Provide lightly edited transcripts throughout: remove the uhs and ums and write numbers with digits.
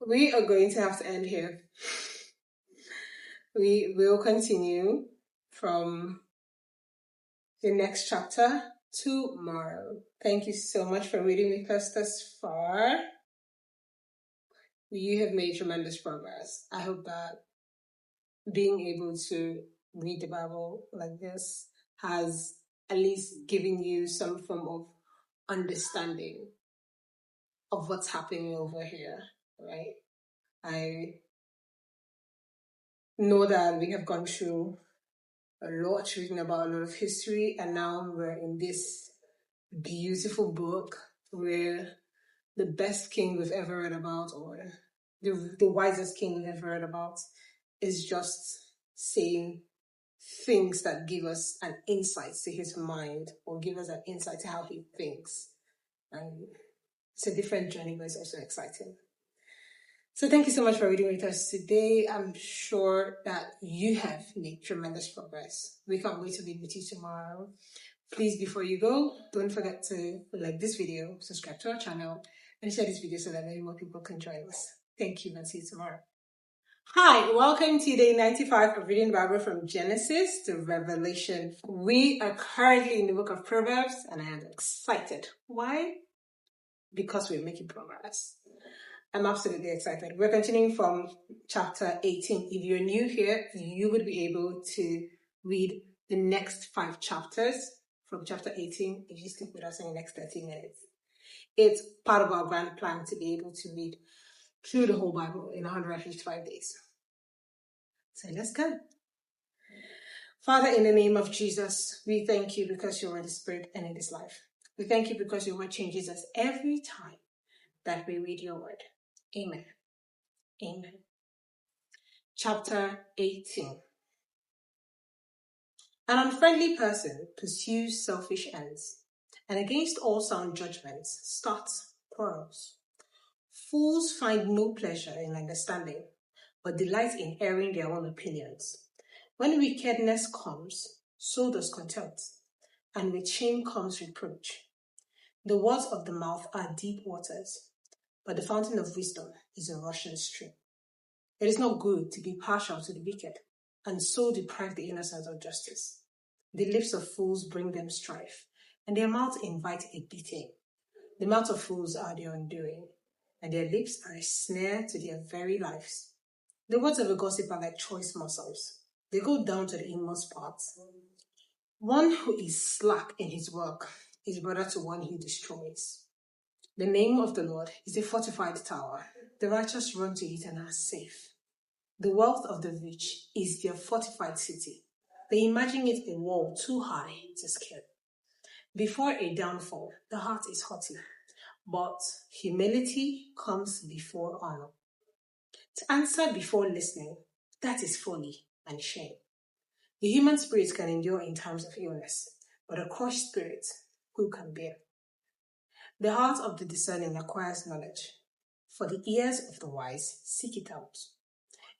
We are going to have to end here. We will continue from the next chapter tomorrow. Thank you so much for reading with us thus far. You have made tremendous progress. I hope that being able to read the Bible like this has at least given you some form of understanding of what's happening over here, right? I know that we have gone through a lot, reading about a lot of history, and now we're in this beautiful book where the best king we've ever read about, or the wisest king we've ever read about, is just saying things that give us an insight to his mind or give us an insight to how he thinks. And it's a different journey, but it's also exciting. So thank you so much for reading with us today. I'm sure that you have made tremendous progress. We can't wait to read with you tomorrow. Please, before you go, don't forget to like this video, subscribe to our channel, and share this video so that many more people can join us. Thank you, and see you tomorrow. Hi, welcome to day 95 of Reading the Bible from Genesis to Revelation. We are currently in the book of Proverbs, and I am excited. Why? Because we're making progress. I'm absolutely excited. We're continuing from chapter 18. If you're new here, you would be able to read the next 5 chapters from chapter 18 if you stick with us in the next 30 minutes. It's part of our grand plan to be able to read through the whole Bible in 155 days. So let's go. Father, in the name of Jesus, we thank you because you are the Spirit and in this life. We thank you because your word changes us every time that we read your word. Amen. Amen. Chapter 18. An unfriendly person pursues selfish ends, and against all sound judgments starts quarrels. Fools find no pleasure in understanding, but delight in airing their own opinions. When wickedness comes, so does contempt, and with shame comes reproach. The words of the mouth are deep waters, but the fountain of wisdom is a rushing stream. It is not good to be partial to the wicked, and so deprive the innocent of justice. The lips of fools bring them strife, and their mouths invite a beating. The mouths of fools are their undoing, and their lips are a snare to their very lives. The words of a gossip are like choice morsels. They go down to the inmost parts. One who is slack in his work is brother to one who destroys. The name of the Lord is a fortified tower. The righteous run to it and are safe. The wealth of the rich is their fortified city. They imagine it a wall too high to scale. Before a downfall, the heart is haughty, but humility comes before honor. To answer before listening, that is folly and shame. The human spirit can endure in times of illness, but a crushed spirit, who can bear? The heart of the discerning acquires knowledge, for the ears of the wise seek it out.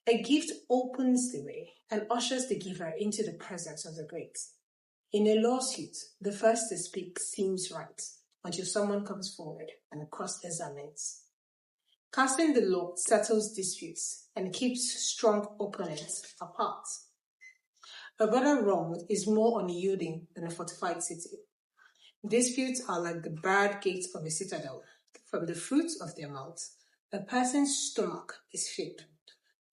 A gift opens the way and ushers the giver into the presence of the great. In a lawsuit, the first to speak seems right until someone comes forward and cross-examines. Casting the lot settles disputes and keeps strong opponents apart. A brother wronged is more unyielding than a fortified city. Disputes are like the barred gates of a citadel. From the fruits of their mouths, a person's stomach is filled.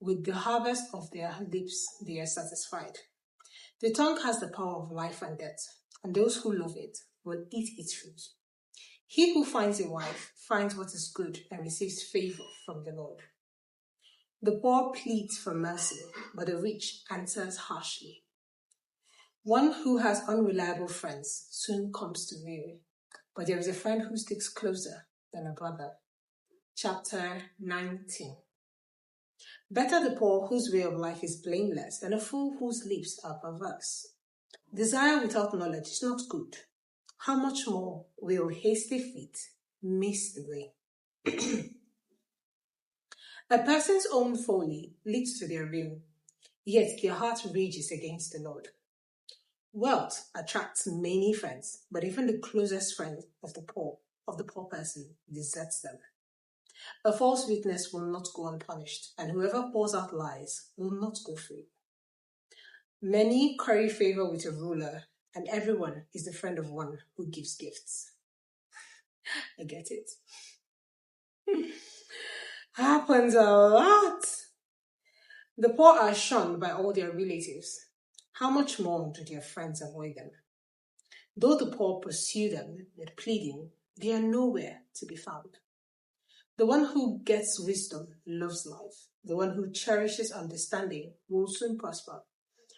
With the harvest of their lips, they are satisfied. The tongue has the power of life and death, and those who love it will eat its fruit. He who finds a wife finds what is good and receives favor from the Lord. The poor pleads for mercy, but the rich answers harshly. One who has unreliable friends soon comes to ruin, but there is a friend who sticks closer than a brother. Chapter 19. Better the poor whose way of life is blameless than a fool whose lips are perverse. Desire without knowledge is not good. How much more will hasty feet miss the way? A person's own folly leads to their ruin, yet their heart rages against the Lord. Wealth attracts many friends, but even the closest friend of the poor person deserts them. A false witness will not go unpunished, and whoever pours out lies will not go free. Many curry favor with a ruler, and everyone is the friend of one who gives gifts. I get it. Happens a lot. The poor are shunned by all their relatives. How much more do their friends avoid them? Though the poor pursue them with pleading, they are nowhere to be found. The one who gets wisdom loves life. The one who cherishes understanding will soon prosper.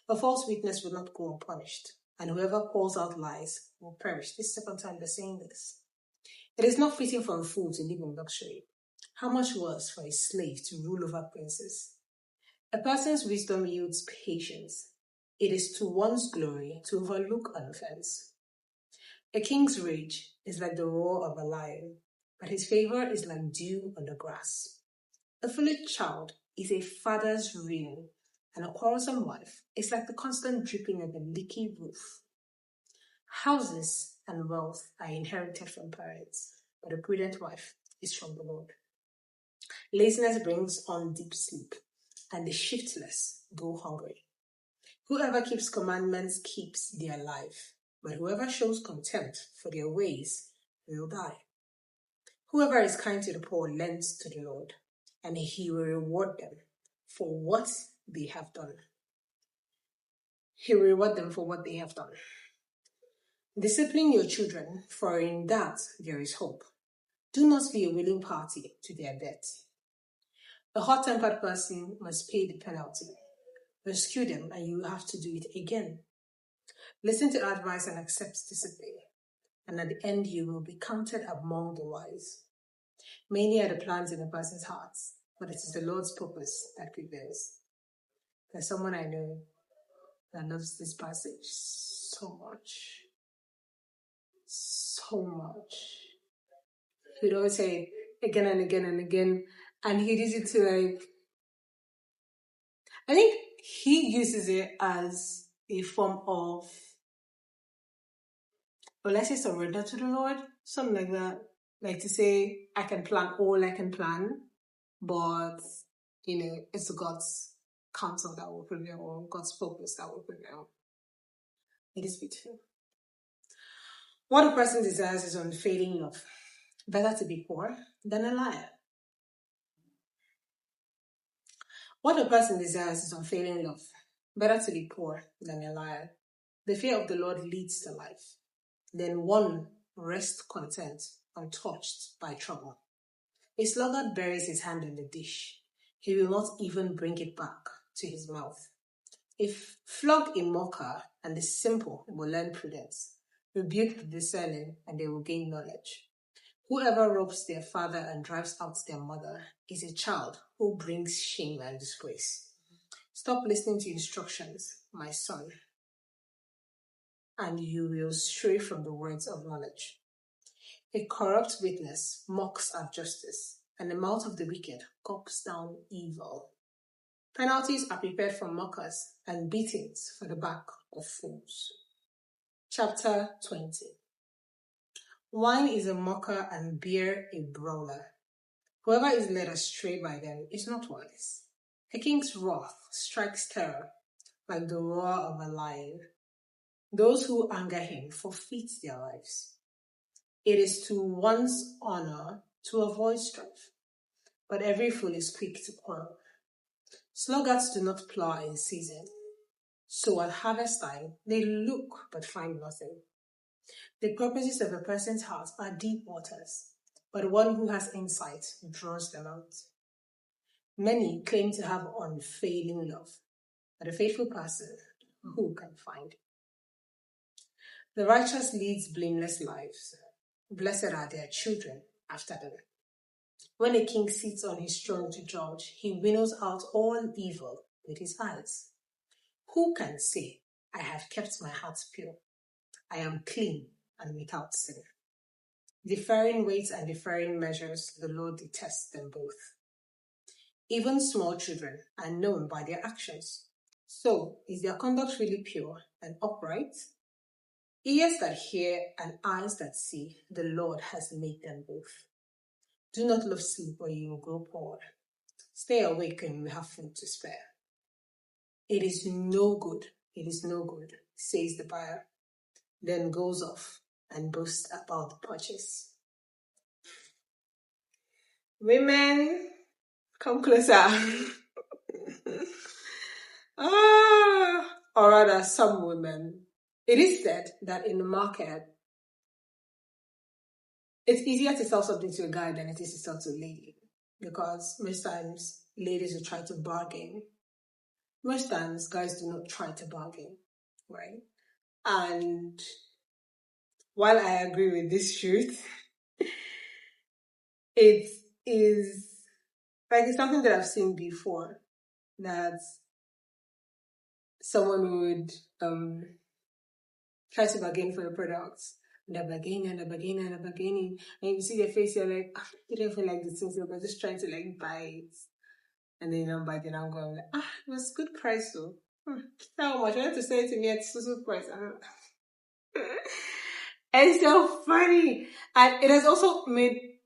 A false witness will not go unpunished, and whoever pours out lies will perish. This is the second time they're saying this. It is not fitting for a fool to live in luxury. How much worse for a slave to rule over princes? A person's wisdom yields patience. It is to one's glory to overlook an offense. A king's rage is like the roar of a lion, but his favor is like dew on the grass. A foolish child is a father's ruin, and a quarrelsome wife is like the constant dripping of a leaky roof. Houses and wealth are inherited from parents, but a prudent wife is from the Lord. Laziness brings on deep sleep, and the shiftless go hungry. Whoever keeps commandments keeps their life, but whoever shows contempt for their ways will die. Whoever is kind to the poor lends to the Lord, and he will reward them for what they have done. He will reward them for what they have done. Discipline your children, for in that there is hope. Do not be a willing party to their debt. A hot-tempered person must pay the penalty. Rescue them, and you will have to do it again. Listen to advice and accept discipline, and at the end you will be counted among the wise. Many are the plans in a person's heart, but it is the Lord's purpose that prevails. There's someone I know that loves this passage so much. So much. He'd always say it again and again and again, and he does it to I think he uses it as a form of, let's say, surrender to the Lord, something like that. Like to say, I can plan all I can plan, but, it's God's counsel that will prevail, or God's purpose that will prevail. It is beautiful. What a person desires is unfailing love. Better to be poor than a liar. What a person desires is unfailing love. Better to be poor than a liar. The fear of the Lord leads to life. Then one rests content, untouched by trouble. A sluggard buries his hand in the dish. He will not even bring it back to his mouth. If flog a mocker, and the simple will learn prudence. Rebuke the discerning, and they will gain knowledge. Whoever robs their father and drives out their mother is a child who brings shame and disgrace. Stop listening to instructions, my son, and you will stray from the words of knowledge. A corrupt witness mocks at justice, and the mouth of the wicked gulps down evil. Penalties are prepared for mockers, and beatings for the back of fools. Chapter 20. Wine is a mocker and beer a brawler. Whoever is led astray by them is not wise. A king's wrath strikes terror like the roar of a lion. Those who anger him forfeit their lives. It is to one's honor to avoid strife, but every fool is quick to quarrel. Sluggards do not plow in season, so at harvest time they look but find nothing. The purposes of a person's heart are deep waters, but one who has insight draws them out. Many claim to have unfailing love, but a faithful person who can find? The righteous leads blameless lives. Blessed are their children after them. When a king sits on his throne to judge, he winnows out all evil with his eyes. Who can say, I have kept my heart pure? I am clean and without sin. Differing weights and differing measures, the Lord detests them both. Even small children are known by their actions. So, is their conduct really pure and upright? Ears that hear and eyes that see, the Lord has made them both. Do not love sleep or you will grow poor. Stay awake and you will have food to spare. It is no good. It is no good, says the buyer. Then goes off and boasts about the purchase. Women, come closer. Or rather, some women. It is said that in the market, it's easier to sell something to a guy than it is to sell to a lady. Because most times, ladies will try to bargain. Most times, guys do not try to bargain, right? And while I agree with this truth, it is like it's something that I've seen before, that someone would try to bargain for the products. And they're bargaining and they're bargaining and they're bargaining. And you see their face, you're like, you don't feel like the things, but just trying to like buy it. And then you don't buy it, and I'm going like, it was good price though. How much? I want to say it to me at so price. It's so funny. And it has also made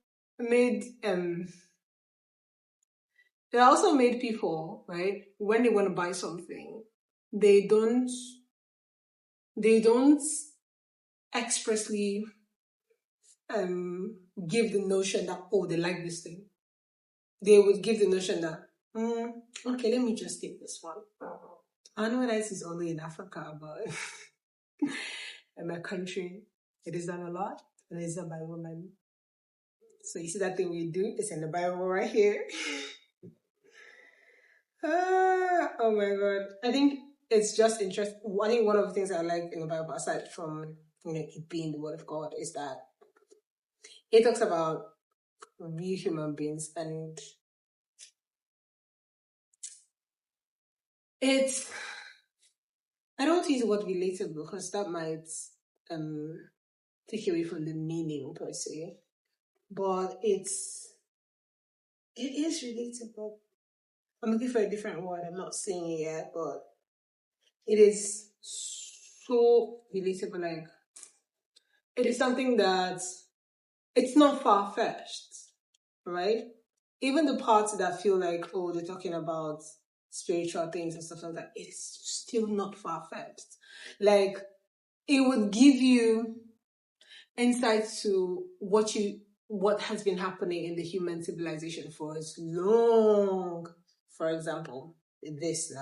people, right, when they want to buy something, they don't expressly give the notion that, oh, they like this thing. They would give the notion that, okay, let me just take this one. I know that is only in Africa, but in my country, it is done a lot, and it's done by women. So you see that thing we do, it's in the Bible right here. Oh my God. I think it's just interesting. I think one of the things I like in the Bible, aside from it being the Word of God, is that it talks about real human beings, and it's, I don't use the word relatable because that might take away from the meaning per se, but it is relatable. I'm looking for a different word. I'm not saying it yet, but it is so relatable. Like, it is something that it's not far-fetched, right? Even the parts that feel like, oh, they're talking about spiritual things and stuff like that, it's still not far-fetched. Like, it would give you insight to what has been happening in the human civilization for as long. For example, this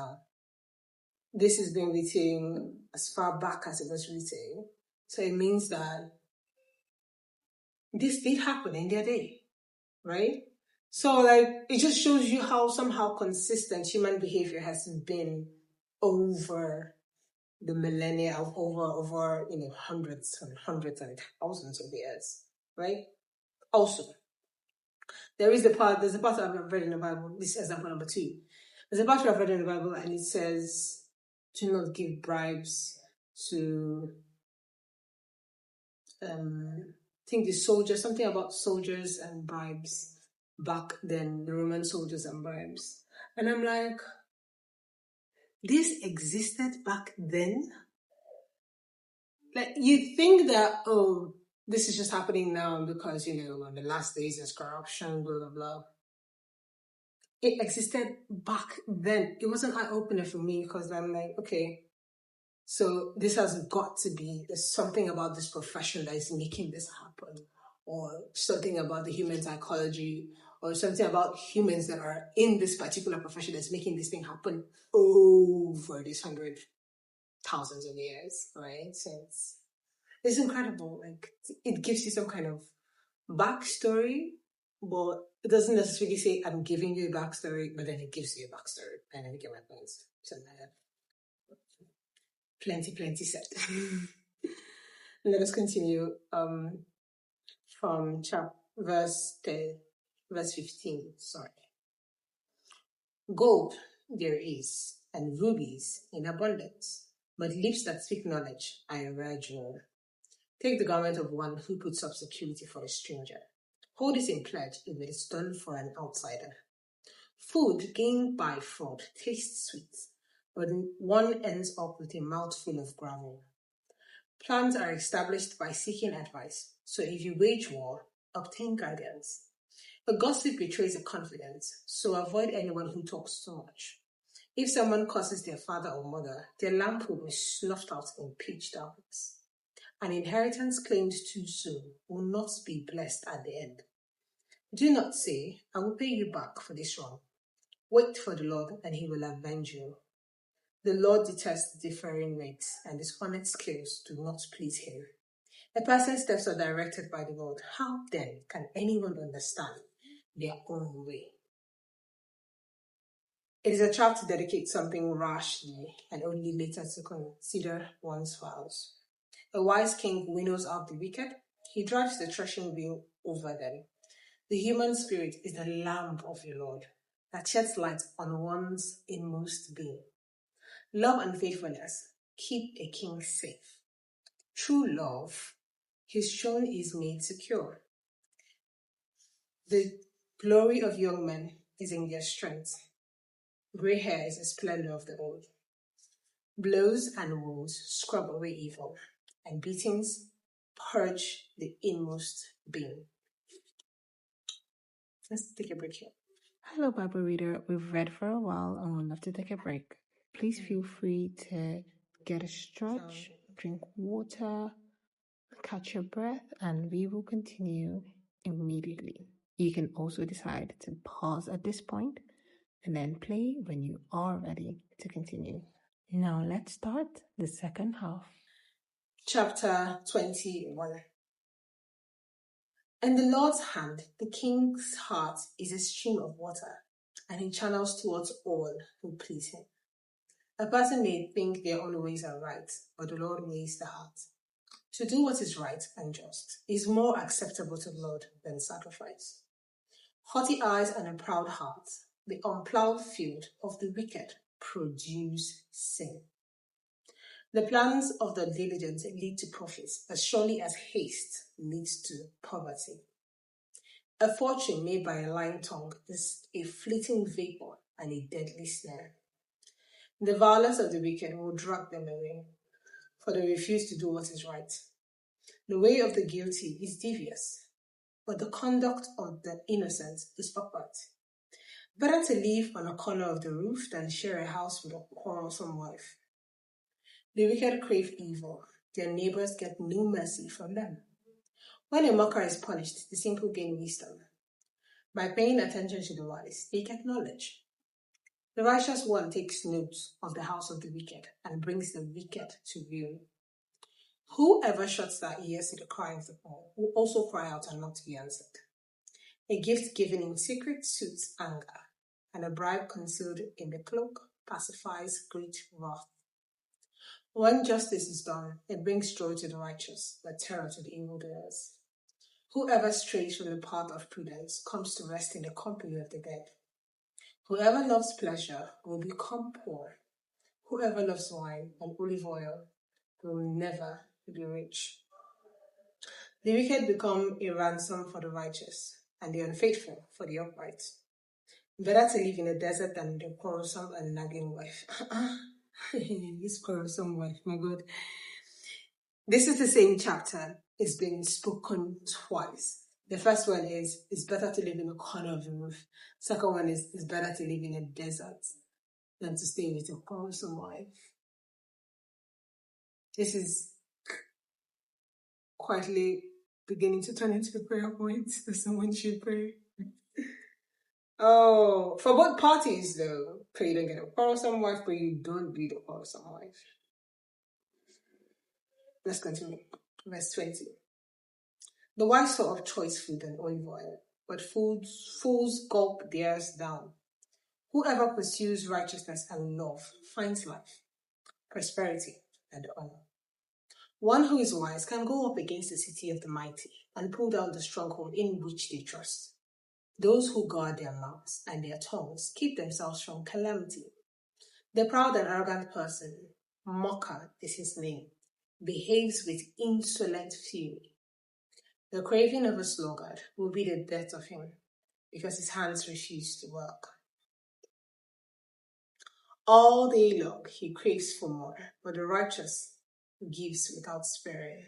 has been written as far back as it was written. So it means that this did happen in their day, right? So like, it just shows you how somehow consistent human behavior has been over the millennia, over hundreds and hundreds and thousands of years, right? Also, there's a part I've read in the Bible. This is example number 2. There's a part I've read in the Bible, and it says, "Do not give bribes to." I think the soldiers. Something about soldiers and bribes back then. The Roman soldiers and bribes, and I'm like, this existed back then. Like, you think that, oh, this is just happening now because in the last days there's corruption, blah blah blah. It existed back then. It was an eye-opener for me because I'm like, okay, so this has got to be, there's something about this profession that is making this happen, or something about the human psychology, or something about humans that are in this particular profession that's making this thing happen over these thousands of years, right? So it's incredible. Like, it gives you some kind of backstory, but it doesn't necessarily say, I'm giving you a backstory, but then it gives you a backstory. And then you get my points. Something like that. Plenty said. Let us continue from verse 15. Sorry. Gold there is, and rubies in abundance, but lips that speak knowledge I urge you. Take the garment of one who puts up security for a stranger. Hold it in pledge if it is done for an outsider. Food gained by fraud tastes sweet, but one ends up with a mouthful of gravel. Plans are established by seeking advice, so if you wage war, obtain guidance. A gossip betrays a confidence, so avoid anyone who talks too much. If someone curses their father or mother, their lamp will be snuffed out in pitch darkness. An inheritance claimed too soon will not be blessed at the end. Do not say, I will pay you back for this wrong. Wait for the Lord, and he will avenge you. The Lord detests differing rates, and dishonest skills do not please him. A person's steps are directed by the Lord. How then can anyone understand their own way? It is a trap to dedicate something rashly and only later to consider one's vows. A wise king winnows out the wicked. He drives the threshing wheel over them. The human spirit is the lamp of the Lord that sheds light on one's inmost being. Love and faithfulness keep a king safe. True love, his throne is made secure. The glory of young men is in their strength. Grey hair is the splendor of the old. Blows and wounds scrub away evil, and beatings purge the inmost being. Let's take a break here. Hello, Bible reader. We've read for a while and would love to take a break. Please feel free to get a stretch, drink water, catch your breath, and we will continue immediately. You can also decide to pause at this point and then play when you are ready to continue. Now let's start the second half. Chapter 21. In the Lord's hand, the king's heart is a stream of water, and he channels towards all who please him. A person may think their own ways are right, but the Lord weighs the heart. To do what is right and just is more acceptable to the Lord than sacrifice. Haughty eyes and a proud heart, the unplowed field of the wicked, produce sin. The plans of the diligent lead to profits as surely as haste leads to poverty. A fortune made by a lying tongue is a fleeting vapor and a deadly snare. The violence of the wicked will drag them away, for they refuse to do what is right. The way of the guilty is devious, but the conduct of the innocent is upright. Better to live on a corner of the roof than share a house with a quarrelsome wife. The wicked crave evil, their neighbors get no mercy from them. When a mocker is punished, the simple gain wisdom. By paying attention to the wise, they get knowledge. The righteous one takes note of the house of the wicked and brings the wicked to ruin. Whoever shuts their ears to the cry of the poor will also cry out and not be answered. A gift given in secret suits anger, and a bribe concealed in the cloak pacifies great wrath. When justice is done, it brings joy to the righteous, but terror to the evildoers. Whoever strays from the path of prudence comes to rest in the company of the dead. Whoever loves pleasure will become poor. Whoever loves wine and olive oil will never be rich. The wicked become a ransom for the righteous, and the unfaithful for the upright. Better to live in a desert than the quarrelsome and nagging wife. This quarrelsome wife, my God. This is the same chapter. It's been spoken twice. The first one is, it's better to live in a corner of the roof. Second one is, it's better to live in a desert than to stay with a quarrelsome wife. This is quietly beginning to turn into a prayer point that someone should pray. Oh, for both parties though. Pray you don't get a quarrelsome wife, but you don't be the quarrelsome wife. Let's continue. Verse 20. The wise thought of choice food and olive oil, but fools gulp theirs down. Whoever pursues righteousness and love finds life, prosperity, and honor. One who is wise can go up against the city of the mighty and pull down the stronghold in which they trust. Those who guard their mouths and their tongues keep themselves from calamity. The proud and arrogant person, mocker is his name, behaves with insolent fury. The craving of a sluggard will be the death of him, because his hands refuse to work. All day long he craves for more, but the righteous gives without sparing.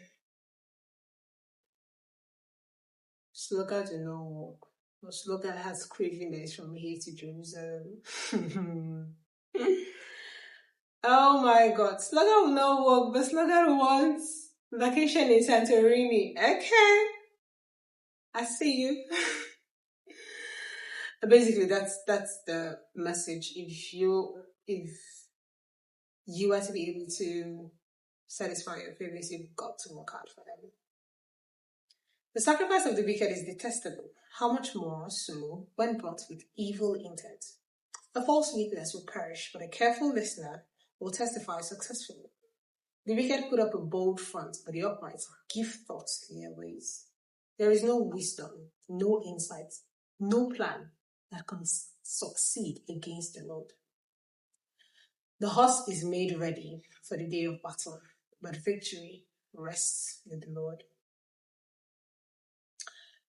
Sluggards do not work. But slogan has craziness from here to Jerusalem. Oh my God. Slogan will not work, but slogan wants vacation in Santorini. Okay. I see you. Basically, that's the message. If you are to be able to satisfy your favorites, you've got to work hard for them. The sacrifice of the wicked is detestable. How much more so when brought with evil intent? A false witness will perish, but a careful listener will testify successfully. The wicked put up a bold front, but the upright give thought to their ways. There is no wisdom, no insight, no plan that can succeed against the Lord. The horse is made ready for the day of battle, but victory rests with the Lord.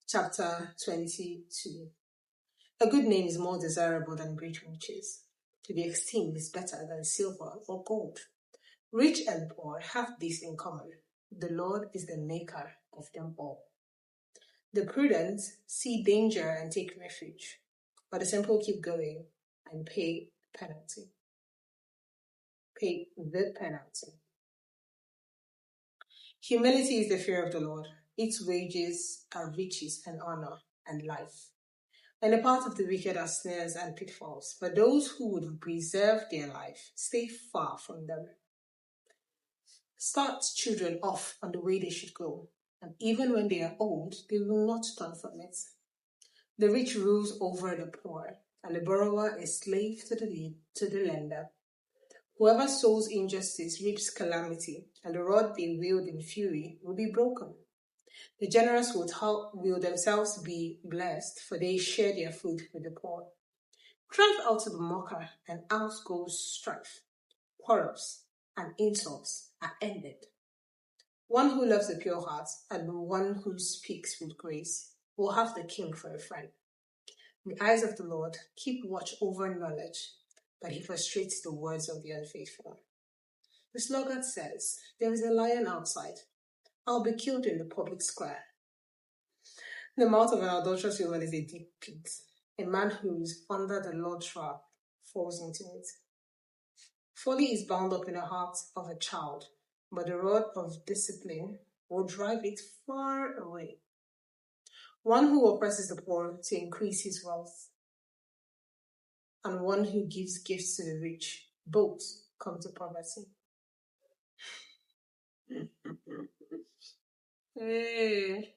Chapter 22. A good name is more desirable than great riches. To be esteemed is better than silver or gold. Rich and poor have this in common. The Lord is the maker of them all. The prudent see danger and take refuge, but the simple keep going and pay the penalty. Humility is the fear of the Lord. Its wages are riches and honor and life. And the path of the wicked are snares and pitfalls, but those who would preserve their life stay far from them. Start children off on the way they should go, and even when they are old, they will not turn from it. The rich rules over the poor, and the borrower is slave to the lender. Whoever sows injustice reaps calamity, and the rod they wield in fury will be broken. The generous will themselves be blessed, for they share their food with the poor. Drive out the mocker, and out goes strife. Quarrels and insults are ended. One who loves a pure heart and one who speaks with grace will have the king for a friend. The eyes of the Lord keep watch over knowledge, but he frustrates the words of the unfaithful. The sluggard says, "There is a lion outside. I'll be killed in the public square." The mouth of an adulterous woman is a deep pit. A man who is under the Lord's trap falls into it. Folly is bound up in the heart of a child, but the rod of discipline will drive it far away. One who oppresses the poor to increase his wealth, and one who gives gifts to the rich, both come to poverty. The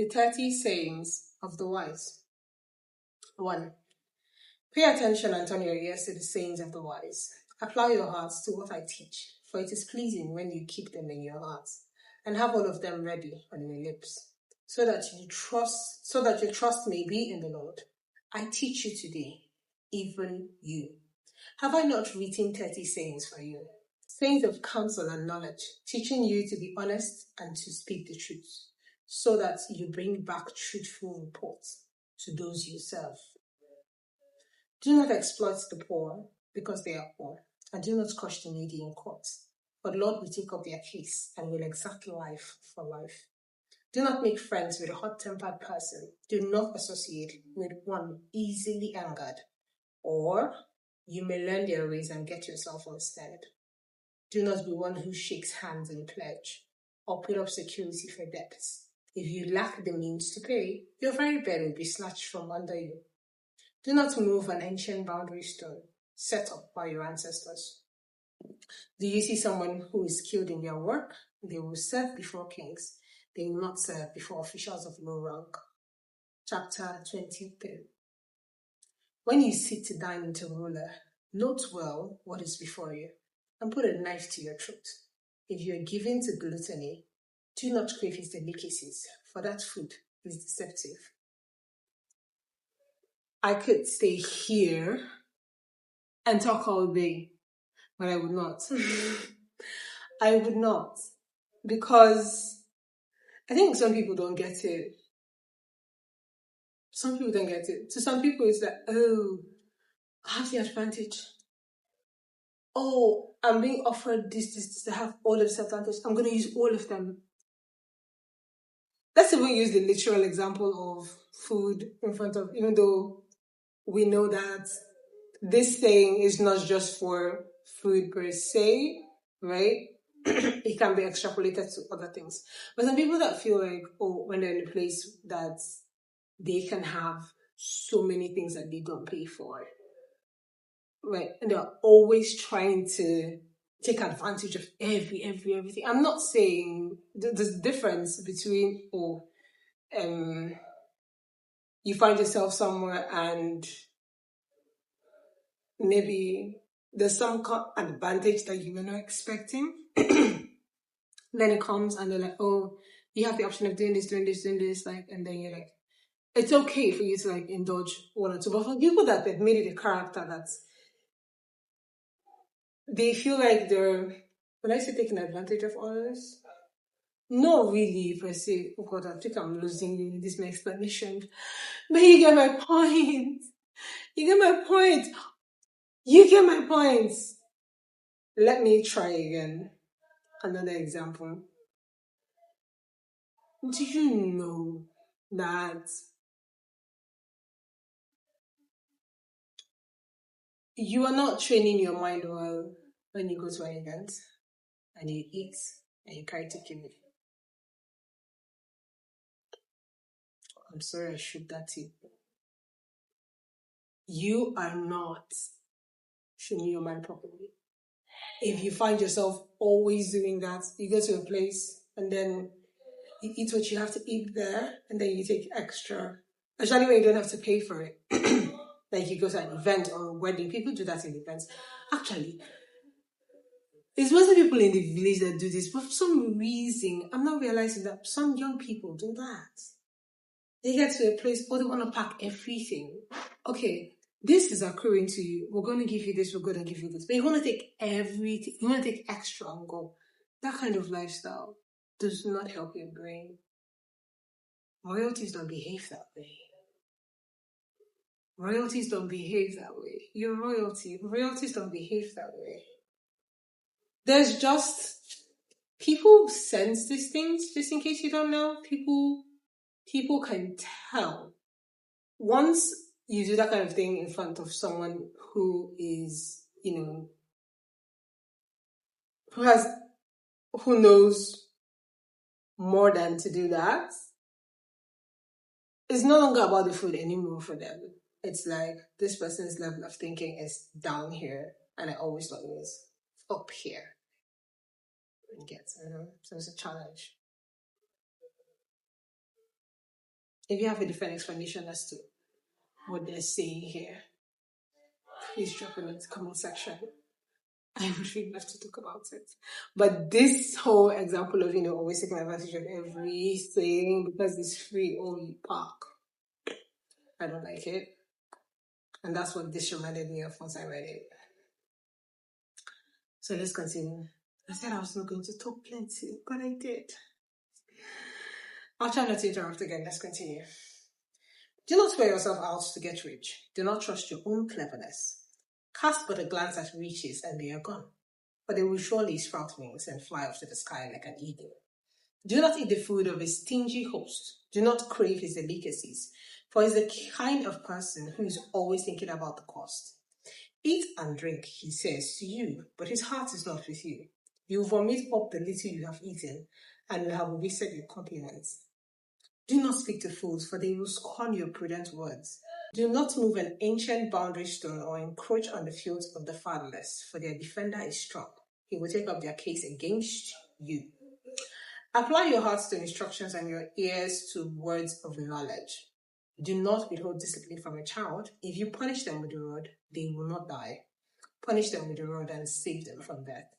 30 sayings of the wise. 1. Pay attention and turn your ears to the sayings of the wise. Apply your hearts to what I teach, for it is pleasing when you keep them in your hearts, and have all of them ready on your lips, so that your trust may be in the Lord. I teach you today, even you. Have I not written 30 sayings for you? Sayings of counsel and knowledge, teaching you to be honest and to speak the truth, so that you bring back truthful reports to those you serve. Do not exploit the poor because they are poor, and do not crush the needy in court. For the Lord will take up their case and will exact life for life. Do not make friends with a hot-tempered person. Do not associate with one easily angered, or you may learn their ways and get yourself ensnared. Do not be one who shakes hands in pledge, or put up security for debts. If you lack the means to pay, your very bed will be snatched from under you. Do not move an ancient boundary stone set up by your ancestors. Do you see someone who is skilled in their work? They will serve before kings. They will not serve before officials of low rank. Chapter 23. When you sit to dine with a ruler, note well what is before you, and put a knife to your throat. If you are given to gluttony, do not crave his delicacies, for that food is deceptive. I could stay here and talk all day, but I would not. I would not, because I think some people don't get it. Some people don't get it. To some people, it's like, oh, I have the advantage. Oh, I'm being offered this, I have all of this advantage. I'm going to use all of them. let's even use the literal example of food in front of, even though we know that this thing is not just for food per se, right? It can be extrapolated to other things. But some people that feel like, when they're in a place that they can have so many things that they don't pay for, right? And they're always trying to take advantage of everything. I'm not saying there's a difference between, you find yourself somewhere and maybe there's some advantage that you were not expecting. Then it comes and they're like, you have the option of doing this, like, and then you're like, it's okay for you to like indulge one or two. But for people that they've made it a character that they feel like they're, when I say taking advantage of others, not really per se. Oh God, I think I'm losing you in this my explanation. But you get my point. You get my point. You get my point. Let me try again. Another example. Do you know that you are not training your mind well when you go to an event and you eat and you carry tequila? I'm sorry I shook that tip. You are not training your mind properly. If you find yourself always doing that, you go to a place and then you eat what you have to eat there and then you take extra. Especially when you don't have to pay for it. Like you go to an event or a wedding. People do that in events. Actually, it's mostly people in the village that do this, but for some reason, I'm not realizing that some young people do that. They get to a place, they want to pack everything. Okay, this is accruing to you. We're going to give you this, we're going to give you this. But you want to take everything, you want to take extra and go. That kind of lifestyle does not help your brain. Royalties don't behave that way. Royalties don't behave that way. You're royalty. Royalties don't behave that way. There's just, people sense these things, just in case you don't know. People can tell. Once you do that kind of thing in front of someone who is, who knows more than to do that, it's no longer about the food anymore for them. It's like, this person's level of thinking is down here, and I always thought it was up here. So it's a challenge. If you have a different explanation as to what they're saying here, please drop it in the comment section. I would really love to talk about it. But this whole example of, always taking advantage of everything because it's free, you park. I don't like it. And that's what this reminded me of once I read it. So let's continue. I said I was not going to talk plenty, but I did. I'll try not to interrupt again. Let's continue. Do not wear yourself out to get rich. Do not trust your own cleverness. Cast but a glance at riches and they are gone. But they will surely sprout wings and fly off to the sky like an eagle. Do not eat the food of a stingy host. Do not crave his delicacies, for he is the kind of person who is always thinking about the cost. Eat and drink, he says to you, but his heart is not with you. You will vomit up the little you have eaten, and will have wasted your compliments. Do not speak to fools, for they will scorn your prudent words. Do not move an ancient boundary stone or encroach on the fields of the fatherless, for their defender is strong. He will take up their case against you. Apply your hearts to instructions and your ears to words of knowledge. Do not withhold discipline from a child. If you punish them with the rod, they will not die. Punish them with the rod and save them from death.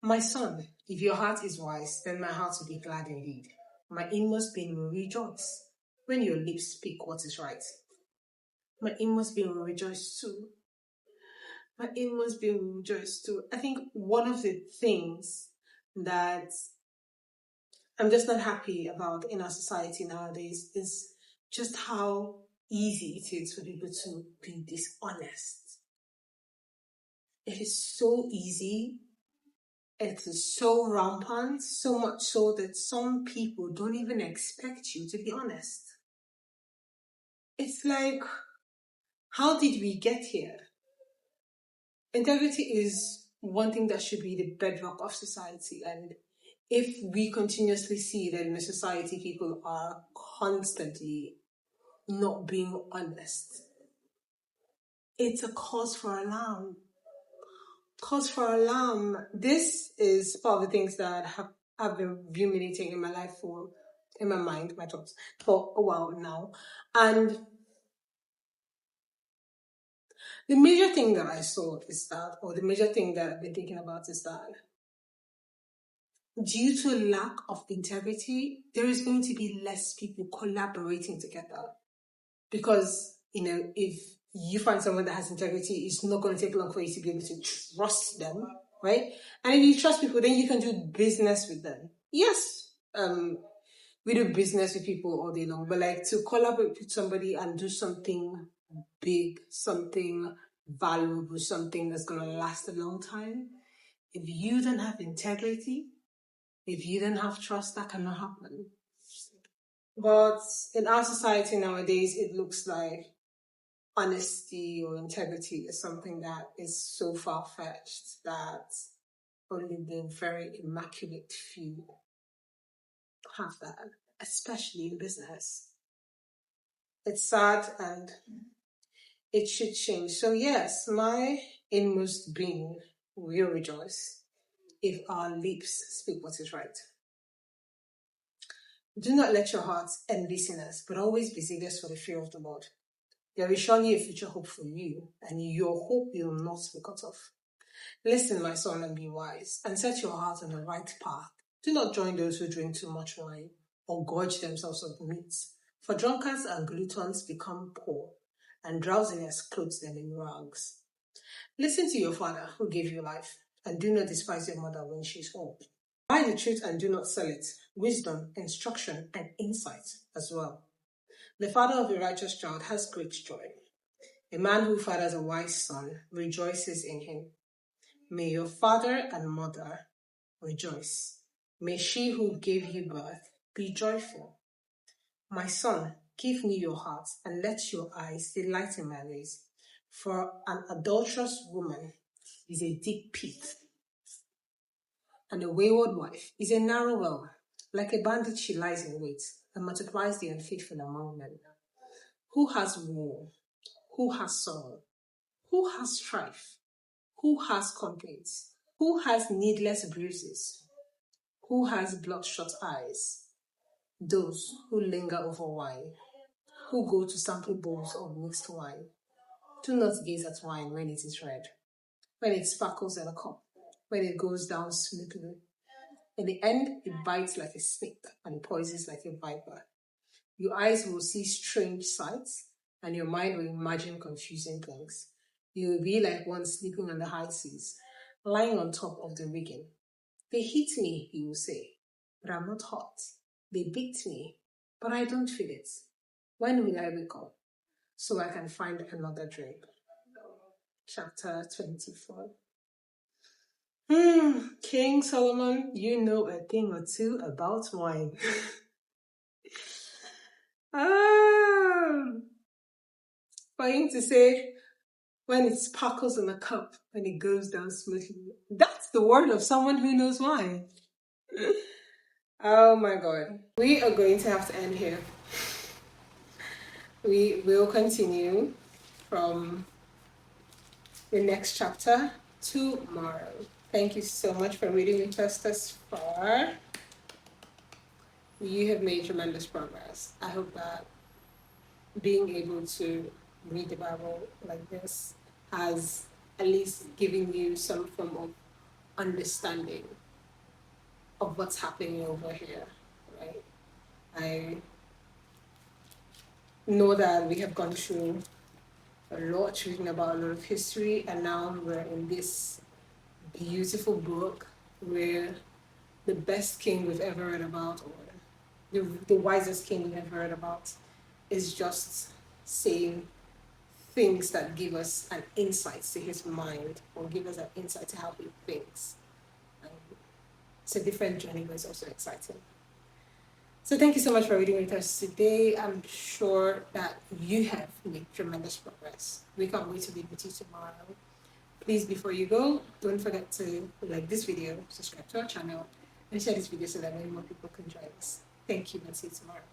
My son, if your heart is wise, then my heart will be glad indeed. My inmost being will rejoice when your lips speak what is right. My inmost being will rejoice too. My inmost being will rejoice too. I think one of the things that I'm just not happy about in our society nowadays is just how easy it is for people to be dishonest. It is so easy, it is so rampant, so much so that some people don't even expect you to be honest. It's like, how did we get here? Integrity is one thing that should be the bedrock of society, and if we continuously see that in a society people are constantly not being honest, it's a cause for alarm. Cause for alarm. This is part of the things that have been ruminating in my life in my mind, my thoughts, for a while now. And the major thing that I saw is that, or the major thing that I've been thinking about is that due to lack of integrity, there is going to be less people collaborating together. Because, if you find someone that has integrity, it's not going to take long for you to be able to trust them, right? And if you trust people, then you can do business with them. Yes, we do business with people all day long, but like to collaborate with somebody and do something big, something valuable, something that's going to last a long time, if you don't have integrity, if you don't have trust, that cannot happen. But in our society nowadays, it looks like honesty or integrity is something that is so far-fetched that only the very immaculate few have that, especially in business. It's sad and it should change. So yes, my inmost being will rejoice if our lips speak what is right. Do not let your hearts envy sinners, but always be zealous for the fear of the Lord. There is surely a future hope for you, and your hope will not be cut off. Listen, my son, and be wise, and set your heart on the right path. Do not join those who drink too much wine, or gorge themselves on meats, for drunkards and gluttons become poor, and drowsiness clothes them in rags. Listen to your father, who gave you life, and do not despise your mother when she is old. Buy the truth and do not sell it, wisdom, instruction, and insight as well. The father of a righteous child has great joy. A man who fathers a wise son rejoices in him. May your father and mother rejoice. May she who gave you birth be joyful. My son, give me your heart, and let your eyes delight in my ways. For an adulterous woman is a deep pit, and a wayward wife is a narrow well. Like a bandit she lies in wait, and multiplies the unfaithful among men. Who has war? Who has sorrow? Who has strife? Who has complaints? Who has needless bruises? Who has bloodshot eyes? Those who linger over wine, who go to sample bowls of mixed wine. Do not gaze at wine when it is red, when it sparkles in a cup, when it goes down smoothly. In the end, it bites like a snake and poisons like a viper. Your eyes will see strange sights, and your mind will imagine confusing things. You will be like one sleeping on the high seas, lying on top of the rigging. They hit me, you will say, but I'm not hot. They beat me, but I don't feel it. When will I wake up so I can find another drink? Chapter 24. King Solomon, you know a thing or two about wine. For him to say, when it sparkles in a cup, when it goes down smoothly, that's the word of someone who knows wine. Oh my God. We are going to have to end here. We will continue from the next chapter tomorrow. Thank you so much for reading with us thus far. You have made tremendous progress. I hope that being able to read the Bible like this has at least given you some form of understanding of what's happening over here, right? I know that we have gone through a lot, reading about a lot of history, and now we're in this beautiful book where the best king we've ever read about, or the wisest king we've ever read about, is just saying things that give us an insight to his mind, or give us an insight to how he thinks. it's a different journey, but it's also exciting. So thank you so much for reading with us today. I'm sure that you have made tremendous progress. We can't wait to be with you tomorrow. Please, before you go, don't forget to like this video, subscribe to our channel, and share this video so that many more people can join us. Thank you, and see you tomorrow.